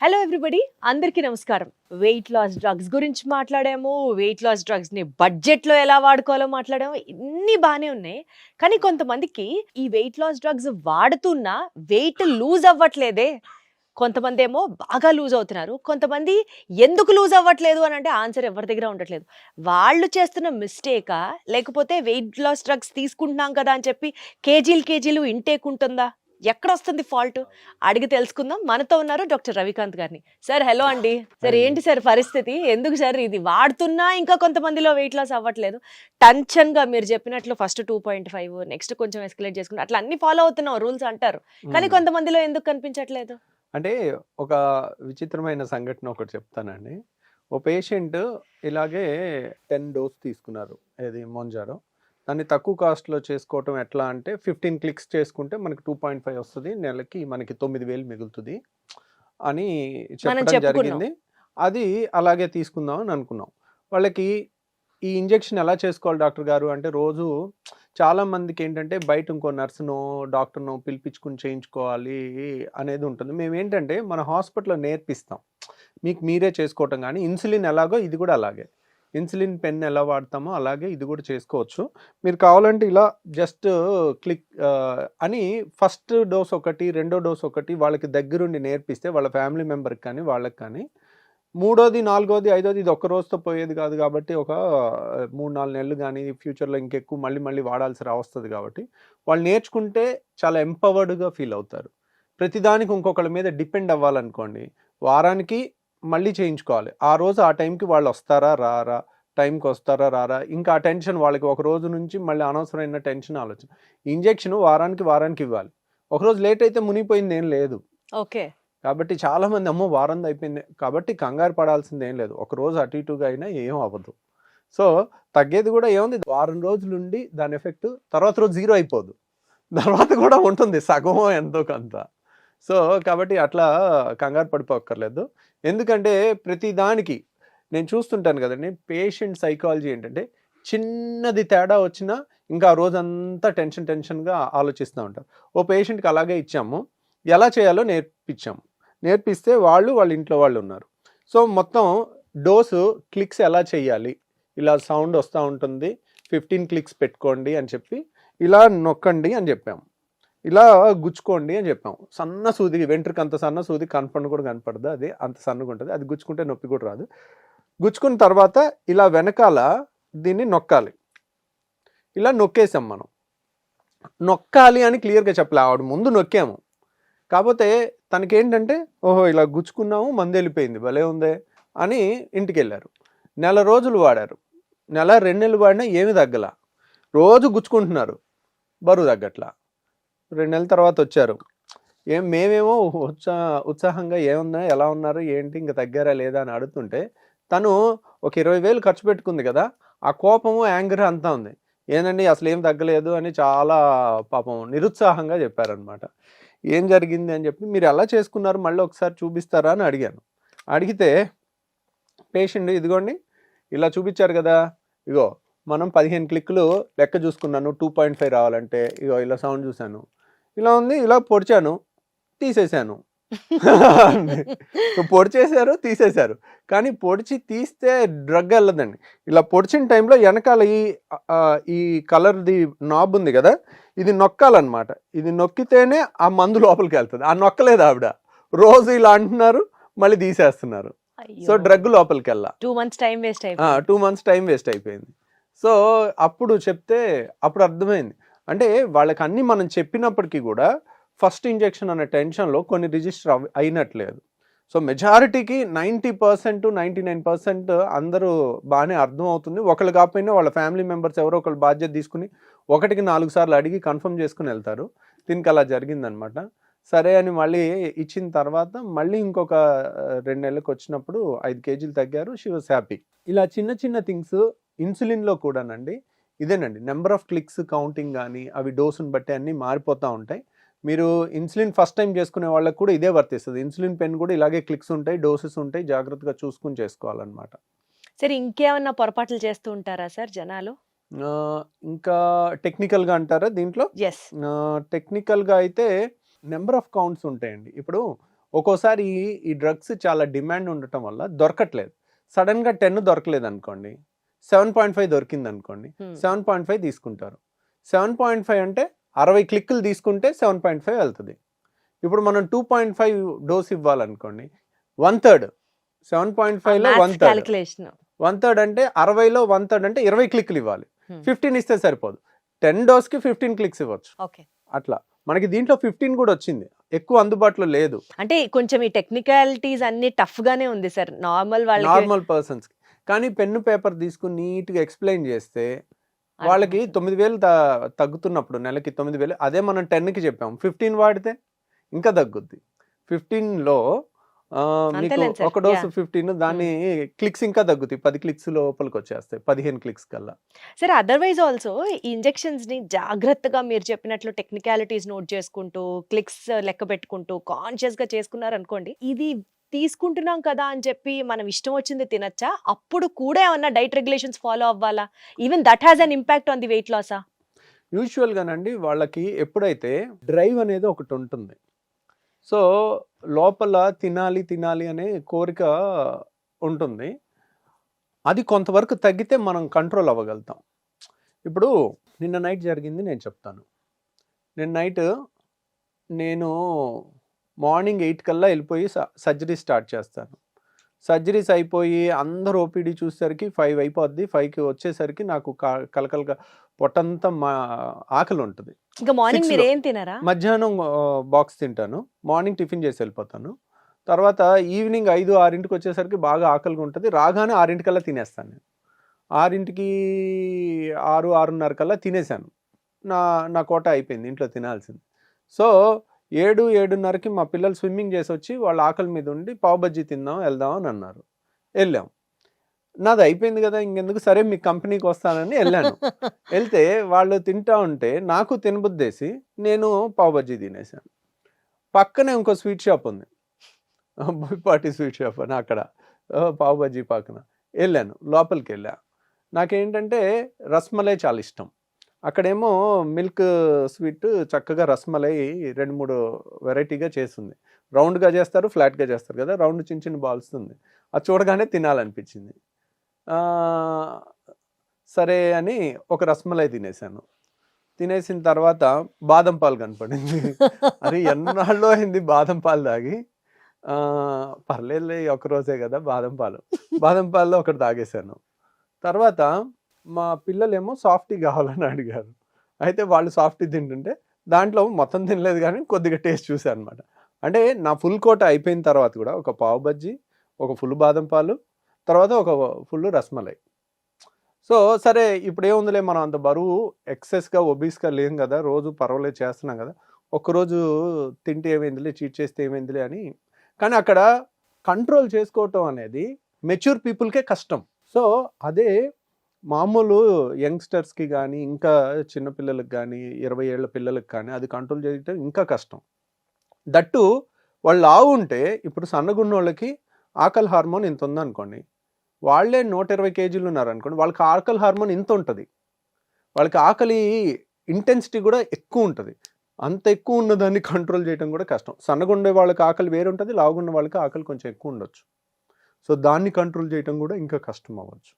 Hello everybody, అందరికీ నమస్కారం. Wait loss drugs గురించి మాట్లాడాము, వెయిట్ లాస్ డ్రగ్స్ని బడ్జెట్లో ఎలా వాడుకోవాలో మాట్లాడాము. ఇన్ని బాగానే ఉన్నాయి. కానీ కొంతమందికి ఈ వెయిట్ లాస్ డ్రగ్స్ వాడుతున్నా వెయిట్ లూజ్ అవ్వట్లేదే. కొంతమంది ఏమో బాగా లూజ్ అవుతున్నారు, కొంతమంది ఎందుకు లూజ్ అవ్వట్లేదు అని అంటే ఆన్సర్ ఎవరి దగ్గర ఉండట్లేదు. వాళ్ళు చేస్తున్న మిస్టేకా, లేకపోతే వెయిట్ లాస్ డ్రగ్స్ తీసుకుంటున్నాం కదా అని చెప్పి కేజీలు కేజీలు ఇంటేక్ ఉంటుందా, ఎక్కడ వస్తుంది ఫాల్ట్ అడిగి తెలుసుకుందాం. మనతో ఉన్నారు డాక్టర్ రవికాంత్ గారిని. సార్ హలో అండి. సార్ ఏంటి సార్ పరిస్థితి, ఎందుకు సార్ ఇది వాడుతున్నా ఇంకా కొంతమందిలో వెయిట్ లాస్ అవ్వట్లేదు? టెన్షన్గా మీరు చెప్పినట్లు ఫస్ట్ 2.5, నెక్స్ట్ కొంచెం ఎస్కలేట్ చేసుకుంటే అట్లా అన్ని ఫాలో అవుతున్నాం రూల్స్ అంటారు, కానీ కొంతమందిలో ఎందుకు కనిపించట్లేదు? అంటే ఒక విచిత్రమైన సంఘటన ఒకటి చెప్తానండి. ఓ పేషెంట్ ఇలాగే 10 డోస్ తీసుకున్నారు, ఏది మొంజారో. దాన్ని తక్కువ కాస్ట్లో చేసుకోవటం ఎట్లా అంటే 15 క్లిక్స్ చేసుకుంటే మనకి 2.5 వస్తుంది, నెలకి మనకి 9,000 మిగులుతుంది అని చెప్పడం జరిగింది. అది అలాగే తీసుకుందాం అని అనుకున్నాం. వాళ్ళకి ఈ ఇంజెక్షన్ ఎలా చేసుకోవాలి డాక్టర్ గారు అంటే, రోజు చాలా మందికి ఏంటంటే బయట ఇంకో నర్సునో డాక్టర్నో పిలిపించుకుని చేయించుకోవాలి అనేది ఉంటుంది. మేము ఏంటంటే మన హాస్పిటల్లో నేర్పిస్తాం, మీకు మీరే చేసుకోవటం. కానీ ఇన్సులిన్ ఎలాగో ఇది కూడా అలాగే, ఇన్సులిన్ పెన్ ఎలా వాడతామో అలాగే ఇది కూడా చేసుకోవచ్చు. మీరు కావాలంటే ఇలా జస్ట్ క్లిక్ అని ఫస్ట్ డోస్ ఒకటి, రెండో డోస్ ఒకటి వాళ్ళకి దగ్గరుండి నేర్పిస్తే వాళ్ళ ఫ్యామిలీ మెంబర్కి కానీ వాళ్ళకి కానీ, మూడోది, నాలుగోది, ఐదోది ఇది ఒక్క రోజుతో పోయేది కాదు కాబట్టి ఒక 3-4 నెలలు కానీ ఫ్యూచర్లో ఇంకెక్కువ మళ్ళీ వాడాల్సి వస్తుంది. కాబట్టి వాళ్ళు నేర్చుకుంటే చాలా ఎంపవర్డ్గా ఫీల్ అవుతారు. ప్రతిదానికి ఇంకొకళ్ళ మీద డిపెండ్ అవ్వాలనుకోండి, వారానికి మళ్ళీ చేయించుకోవాలి. ఆ రోజు ఆ టైంకి వాళ్ళు వస్తారా రారా, టైంకి వస్తారా రారా, ఇంకా ఆ టెన్షన్ వాళ్ళకి ఒక రోజు నుంచి మళ్ళీ అనవసరమైన టెన్షన్ ఆలోచన. ఇంజెక్షన్ వారానికి ఇవ్వాలి. ఒకరోజు లేట్ అయితే మునిగిపోయింది ఏం లేదు. ఓకే. కాబట్టి చాలామంది అమ్మో వారంది అయిపోయింది కాబట్టి కంగారు పడాల్సింది ఏం లేదు. ఒక రోజు అటు ఇటుగా అయినా ఏం అవ్వదు. సో తగ్గేది కూడా ఏముంది, వారం రోజులుండి దాని ఎఫెక్ట్ తర్వాత రోజు 0 అయిపోదు, తర్వాత కూడా ఉంటుంది సగమో ఎంతో కొంత. సో కాబట్టి అట్లా కంగారు పడిపోక్కర్లేదు. ఎందుకంటే ప్రతి దానికి నేను చూస్తుంటాను కదండి, పేషెంట్ సైకాలజీ ఏంటంటే చిన్నది తేడా వచ్చినా ఇంకా ఆ రోజంతా టెన్షన్గా ఆలోచిస్తూ ఉంటారు. ఓ పేషెంట్కి అలాగే ఇచ్చాము, ఎలా చేయాలో నేర్పిస్తే వాళ్ళ ఇంట్లో వాళ్ళు ఉన్నారు. సో మొత్తం డోసు క్లిక్స్ ఎలా చేయాలి, ఇలా సౌండ్ వస్తూ ఉంటుంది, 15 క్లిక్స్ పెట్టుకోండి అని చెప్పి, ఇలా నొక్కండి అని చెప్పాము, ఇలా గుచ్చుకోండి అని చెప్పాము. సన్న సూది, వెంట్రుక అంత సన్న సూది కనపడను కూడా కనపడదు, అది అంత సన్నగా ఉంటుంది. అది గుచ్చుకుంటే నొప్పి కూడా రాదు. గుచ్చుకున్న తర్వాత ఇలా వెనకాల దీన్ని నొక్కాలి. ఇలా నొక్కేసాం. మనం నొక్కాలి అని క్లియర్గా చెప్పలే, ఆవిడ ముందు నొక్కాము. కాకపోతే తనకేంటంటే ఓహో ఇలా గుచ్చుకున్నాము, మంది వెళ్ళిపోయింది, భలే ఉందే అని ఇంటికి వెళ్ళారు. 1 రోజులు వాడారు, 2 నెలలు వాడినా ఏమి తగ్గల, రోజు గుచ్చుకుంటున్నారు, బరువు తగ్గట్లా. 2 నెలల తర్వాత వచ్చారు, మేమేమో ఉత్సాహంగా ఏమున్నా, ఎలా ఉన్నారు, ఏంటి, ఇంకా తగ్గారా లేదా అని అడుగుతుంటే, తను ఒక 20,000 ఖర్చు పెట్టుకుంది కదా, ఆ కోపము యాంగర్ అంతా ఉంది. ఏంటండి అసలు ఏం తగ్గలేదు అని చాలా పాపం నిరుత్సాహంగా చెప్పారనమాట. ఏం జరిగింది అని చెప్పి, మీరు ఎలా చేసుకున్నారు మళ్ళీ ఒకసారి చూపిస్తారా అని అడిగాను. అడిగితే పేషెంట్ ఇదిగోండి ఇలా చూపించారు కదా, ఇగో మనం 15 క్లిక్లు లెక్క చూసుకున్నాను, 2.5 రావాలంటే ఇగో ఇలా సౌండ్ చూశాను, ఇలా ఉంది, ఇలా పొడిచాను, తీసేశాను. పొడిచేశారు, తీసేశారు. కానీ పొడిచి తీస్తే డ్రగ్ వెళ్ళదండి. ఇలా పొడిచిన టైంలో వెనకాల ఈ కలర్ది నాబ్ ఉంది కదా, ఇది నొక్కాలన్నమాట. ఇది నొక్కితేనే ఆ మందు లోపలికి వెళ్తుంది. ఆ నొక్కలేదు ఆవిడ, రోజు ఇలా అంటున్నారు, మళ్ళీ తీసేస్తున్నారు. సో డ్రగ్ లోపలికి వెళ్ళా. 2 months టైం వేస్ట్ అయిపోయింది. 2 months టైం వేస్ట్ అయిపోయింది. సో అప్పుడు చెప్తే అప్పుడు అర్థమైంది. అంటే వాళ్ళకి అన్ని మనం చెప్పినప్పటికీ కూడా ఫస్ట్ ఇంజెక్షన్ అనే టెన్షన్లో కొన్ని రిజిస్టర్ అయినట్లేదు. సో మెజారిటీకి 90%, 99% అందరూ బాగానే అర్థం అవుతుంది. ఒకళ్ళు కాకపోయినా వాళ్ళ ఫ్యామిలీ మెంబర్స్ ఎవరో ఒకళ్ళు బాధ్యత తీసుకుని 1కి 4 సార్లు అడిగి కన్ఫర్మ్ చేసుకుని వెళ్తారు. దీనికి అలా జరిగిందనమాట. సరే అని మళ్ళీ ఇచ్చిన తర్వాత మళ్ళీ ఇంకొక 2 నెలలకు వచ్చినప్పుడు 5 కేజీలు తగ్గారు. She was happy. ఇలా చిన్న థింగ్స్ ఇన్సులిన్లో కూడానండి ఇదేనండి, నెంబర్ ఆఫ్ క్లిక్స్ కౌంటింగ్ కానీ అవి డోసుని బట్టి అన్నీ మారిపోతూ ఉంటాయి. మీరు ఇన్సులిన్ ఫస్ట్ టైం చేసుకునే వాళ్ళకి కూడా ఇదే వర్తిస్తుంది. ఇన్సులిన్ పెన్ కూడా ఇలాగే క్లిక్స్ ఉంటాయి, డోసెస్ ఉంటాయి, జాగ్రత్తగా చూసుకుని చేసుకోవాలన్నమాట. సరే, ఇంకేమన్నా పొరపాట్లు చేస్తూ ఉంటారా సార్ జనాలు? ఇంకా టెక్నికల్గా అంటారా దీంట్లో? ఎస్. టెక్నికల్గా అయితే నెంబర్ ఆఫ్ కౌంట్స్ ఉంటాయండి. ఇప్పుడు ఒక్కోసారి ఈ డ్రగ్స్ చాలా డిమాండ్ ఉండటం వల్ల దొరకట్లేదు. సడన్గా 10 దొరకలేదు అనుకోండి, 7.5 దొరికింది అనుకోండి, 7.5 తీసుకుంటారు. 7.5 అంటే 60 క్లిక్కులు తీసుకుంటే 7.5 వెళ్తుంది. ఇప్పుడు మనం 2.5 డోస్ ఇవ్వాలనుకోండి, 1/3 7.5లో 1/3 క్యాలిక్యులేషన్ 1/3 అంటే 60లో 1/3 అంటే 20 క్లిక్లు ఇవ్వాలి. 15 ఇస్తే సరిపోదు. 10 డోస్కి 15 క్లిక్స్ ఇవ్వచ్చు. ఓకే. అట్లా మనకి దీంట్లో 15 కూడా వచ్చింది, ఎక్కువ అందుబాటులో లేదు అంటే కొంచెం ఈ టెక్నికాలిటీస్ అన్ని టఫ్ గానే ఉంది సార్ నార్మల్ వాళ్ళకి. నార్మల్ పర్సన్స్ కి. కానీ పెన్ను పేపర్ తీసుకుని నీట్గా ఎక్స్ప్లెయిన్ చేస్తే వాళ్ళకి 9,000 తగ్గుతున్నప్పుడు నెలకి 9,000, అదే మనం 10కి చెప్పాం, 15 వాడితే ఇంకా తగ్గుద్ది. 15లో మీకు అంతేలేండి సార్. ఒక డోసు Yeah. 15, దాన్ని క్లిక్స్ ఇంకా తగ్గుతాయి, 10 క్లిక్స్ లోపలికి వచ్చేస్తాయి, 15 క్లిక్స్ కల్లా. సరే అదర్వైజ్ ఆల్సో ఈ ఇంజెక్షన్స్ ని జాగ్రత్తగా మీరు చెప్పినట్లు టెక్నికాలిటీస్ నోట్ చేసుకుంటూ క్లిక్స్ లెక్క పెట్టుకుంటూ కాన్షియస్ గా చేసుకున్నారు అనుకోండి, ఇది తీసుకుంటున్నాం కదా అని చెప్పి మనం ఇష్టం వచ్చింది తినచ్చా? అప్పుడు కూడా ఏమన్నా డైట్ రెగ్యులేషన్స్ ఫాలో అవ్వాలా? Even that has an impact on the weight లాసా? యూజువల్గానండి వాళ్ళకి ఎప్పుడైతే డ్రైవ్ అనేది ఒకటి ఉంటుంది, సో లోపల తినాలి తినాలి అనే కోరిక ఉంటుంది, అది కొంతవరకు తగ్గితే మనం కంట్రోల్ అవ్వగలుగుతాం. ఇప్పుడు నిన్న నైట్ జరిగింది నేను చెప్తాను. నిన్న నైట్ నేను మార్నింగ్ 8 కల్లా వెళ్ళిపోయి సర్జరీ స్టార్ట్ చేస్తాను. సర్జరీస్ అయిపోయి అందరూ ఓపీడీ చూసేసరికి 5 అయిపోద్ది. 5కి వచ్చేసరికి నాకు కలకలగా పొట్టంతా ఆకలి ఉంటుంది. ఇంకా మార్నింగ్ 6 మీరు లో ఏం తినరా? మధ్యాహ్నం బాక్స్ తింటాను, మార్నింగ్ టిఫిన్ చేసి వెళ్ళిపోతాను. తర్వాత ఈవినింగ్ 5, 6కి వచ్చేసరికి బాగా ఆకలిగా ఉంటుంది, రాగానే 6 కల్లా తినేస్తాను. నేను 6కి 6, 6:30 కల్లా తినేసాను. నా కోట అయిపోయింది ఇంట్లో తినాల్సింది. సో 7, 7:30కి మా పిల్లలు స్విమ్మింగ్ చేసి వచ్చి వాళ్ళ ఆకలి మీద ఉండి పావు బజ్జీ తిందాం వెళ్దాం అని అన్నారు. వెళ్ళాం. నాది అయిపోయింది కదా ఇంకెందుకు, సరే మీ కంపెనీకి వస్తానని వెళ్ళాను. వెళ్తే వాళ్ళు తింటా ఉంటే నాకు తినబుద్దేసి నేను పావు బజ్జీ తినేసాను. పక్కనే ఇంకో స్వీట్ షాప్ ఉంది, బోయపాటి స్వీట్ షాప్ అని, అక్కడ పావు బజ్జీ పక్కన వెళ్ళాను. లోపలికి వెళ్ళా. నాకేంటంటే రస్మలై చాలా ఇష్టం. అక్కడేమో మిల్క్ స్వీట్ చక్కగా రస్మలై 2-3 వెరైటీగా చేస్తుంది. రౌండ్గా చేస్తారు, ఫ్లాట్గా చేస్తారు కదా, రౌండ్ చిన్న చిన్న బాల్స్ ఉంది. అది చూడగానే తినాలనిపించింది. సరే అని ఒక రస్మలై తినేసాను. తినేసిన తర్వాత బాదం పాలు కనపడింది. అరే ఎన్నాళ్ళు అయింది బాదం పాలు తాగి, పర్లేదులే ఒకరోజే కదా బాదం పాలలో ఒకటి తాగేశాను. తర్వాత మా పిల్లలేమో సాఫ్టీ కావాలని అడిగారు. అయితే వాళ్ళు సాఫ్టీ తింటుంటే దాంట్లో మొత్తం తినలేదు కానీ కొద్దిగా టేస్ట్ చూసాను అనమాట. అంటే నా ఫుల్ కోట అయిపోయిన తర్వాత కూడా ఒక పావు బజ్జీ, ఒక ఫుల్ బాదం పాలు, తర్వాత ఒక ఫుల్ రస్మలై. సో సరే ఇప్పుడు ఏముందిలే, మనం అంత బరువు ఎక్సెస్గా ఒబీస్గా లేం కదా, రోజు పర్వాలేదు చేస్తున్నాం కదా, ఒక్కరోజు తింటే ఏమైందిలే, చీట్ చేస్తే ఏమైందిలే అని. కానీ అక్కడ కంట్రోల్ చేసుకోవటం అనేది మెచ్యూర్ పీపుల్కే కష్టం. సో అదే మామూలు యంగ్స్టర్స్కి కానీ ఇంకా చిన్నపిల్లలకు కానీ 20 ఏళ్ల పిల్లలకు కానీ అది కంట్రోల్ చేయటం ఇంకా కష్టం. దట్టు వాళ్ళు లావు ఉంటే, ఇప్పుడు సన్నగున్న వాళ్ళకి ఆకలి హార్మోన్ ఇంత ఉందనుకోండి, వాళ్ళే 120 కేజీలు ఉన్నారనుకోండి, వాళ్ళకి ఆకలి హార్మోన్ ఇంత ఉంటుంది, వాళ్ళకి ఆకలి ఇంటెన్సిటీ కూడా ఎక్కువ ఉంటుంది. అంత ఎక్కువ ఉన్నదాన్ని కంట్రోల్ చేయడం కూడా కష్టం. సన్నగుండే వాళ్ళకి ఆకలి వేరు ఉంటుంది, లావుగున్న వాళ్ళకి ఆకలి కొంచెం ఎక్కువ ఉండొచ్చు. సో దాన్ని కంట్రోల్ చేయటం కూడా ఇంకా కష్టం అవ్వచ్చు.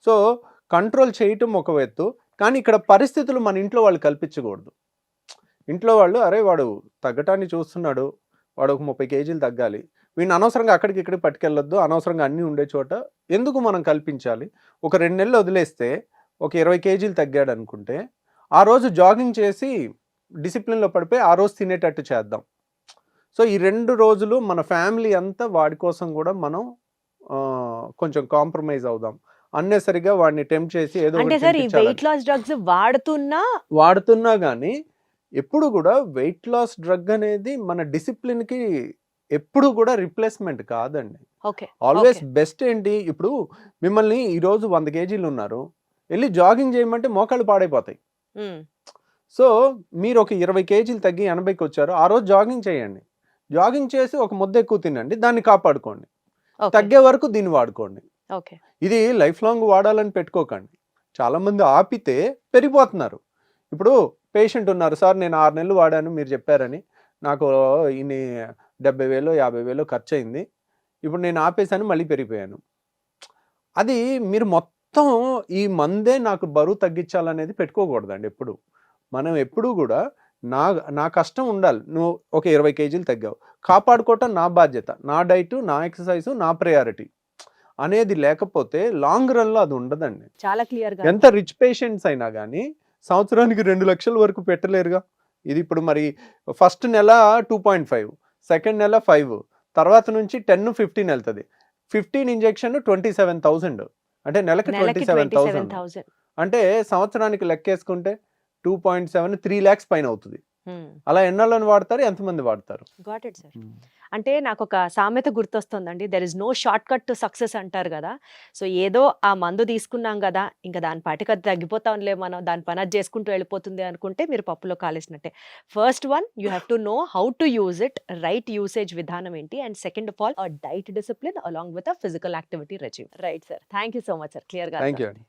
సో కంట్రోల్ చేయటం ఒక ఎత్తు, కానీ ఇక్కడ పరిస్థితులు మన ఇంట్లో వాళ్ళు కల్పించకూడదు. ఇంట్లో వాళ్ళు అరే వాడు తగ్గటాన్ని చూస్తున్నాడు, వాడు ఒక 30 కేజీలు తగ్గాలి, వీడిని అనవసరంగా అక్కడికి ఇక్కడికి పట్టుకెళ్ళొద్దు, అనవసరంగా అన్నీ ఉండే చోట ఎందుకు మనం కల్పించాలి. ఒక 2 నెలలు వదిలేస్తే ఒక 20 కేజీలు తగ్గాడు అనుకుంటే, ఆ రోజు జాగింగ్ చేసి డిసిప్లిన్లో పడిపోయి ఆ రోజు తినేటట్టు చేద్దాం. సో ఈ 2 రోజులు మన ఫ్యామిలీ అంతా వాడి కోసం కూడా మనం కొంచెం కాంప్రమైజ్ అవుదాం. అన్నెసరిగా వాడిని టెంప్ట్ చేసి ఏదో అంటే సార్ ఈ వెయిట్ లాస్ డ్రగ్స్ వాడుతున్నా కానీ ఎప్పుడు కూడా వెయిట్ లాస్ డ్రగ్ అనేది మన డిసిప్లిన్కి ఎప్పుడు కూడా రిప్లేస్మెంట్ కాదండి. ఆల్వేస్ బెస్ట్ ఏంటి, ఇప్పుడు మిమ్మల్ని ఈరోజు 100 కేజీలు ఉన్నారు, వెళ్ళి జాగింగ్ చేయమంటే మోకాళ్ళు పాడైపోతాయి. సో మీరు ఒక 20 కేజీలు తగ్గి 80కి వచ్చారు, ఆ రోజు జాగింగ్ చేయండి, జాగింగ్ చేసి ఒక ముద్ద ఎక్కువ తినండి, దాన్ని కాపాడుకోండి, తగ్గే వరకు దీన్ని వాడుకోండి. ఇది లైఫ్ లాంగ్ వాడాలని పెట్టుకోకండి. చాలామంది ఆపితే పెరిగిపోతున్నారు. ఇప్పుడు పేషెంట్ ఉన్నారు, సార్ నేను 6 నెలలు వాడాను మీరు చెప్పారని, నాకు ఇన్ని 70,000 50,000 ఖర్చు అయింది, ఇప్పుడు నేను ఆపేసాను మళ్ళీ పెరిగిపోయాను. అది మీరు మొత్తం ఈ మందే నాకు బరువు తగ్గించాలనేది పెట్టుకోకూడదండి ఎప్పుడు. మనం ఎప్పుడూ కూడా నా కష్టం ఉండాలి. నువ్వు ఒక 20 కేజీలు తగ్గావు, కాపాడుకోవటం నా బాధ్యత, నా డైట్, నా ఎక్సర్సైజ్, నా ప్రయారిటీ అనేది లేకపోతే లాంగ్ రన్లో అది ఉండదండి. చాలా క్లియర్ గా ఎంత రిచ్ పేషెంట్స్ అయినా కానీ సంవత్సరానికి 2 లక్షల వరకు పెట్టలేరుగా. ఇది ఇప్పుడు మరి ఫస్ట్ నెల 2.5, సెకండ్ నెల 5, తర్వాత నుంచి 10-15 వెళ్తుంది. 15 ఇంజెక్షన్ 27,000, అంటే నెలకి నెలకి 27,000, 27,000. అంటే సంవత్సరానికి లెక్కేసుకుంటే 2.7 3 lakhs పైన అవుతుంది. అలా ఎన్నాళ్ళని వాడతారు, ఎంతమంది వాడతారు? Got it sir. అంటే నాకు ఒక సామెత గుర్తొస్తుందండి, there is no short cut to success అంటారు కదా. సో ఏదో ఆ మందు తీసుకున్నాం కదా, ఇంకా దాని పాటికి అది తగ్గిపోతాంలే, మనం దాని పని అది చేసుకుంటూ వెళ్ళిపోతుంది అనుకుంటే మీరు పప్పులో కాలేసినట్టే. First one, you have to know how to use it, right usage విధానం ఏంటి, and second of all diet discipline along with a physical activity resume. Right sir, thank you so much sir, clear గా. Thank you అండి.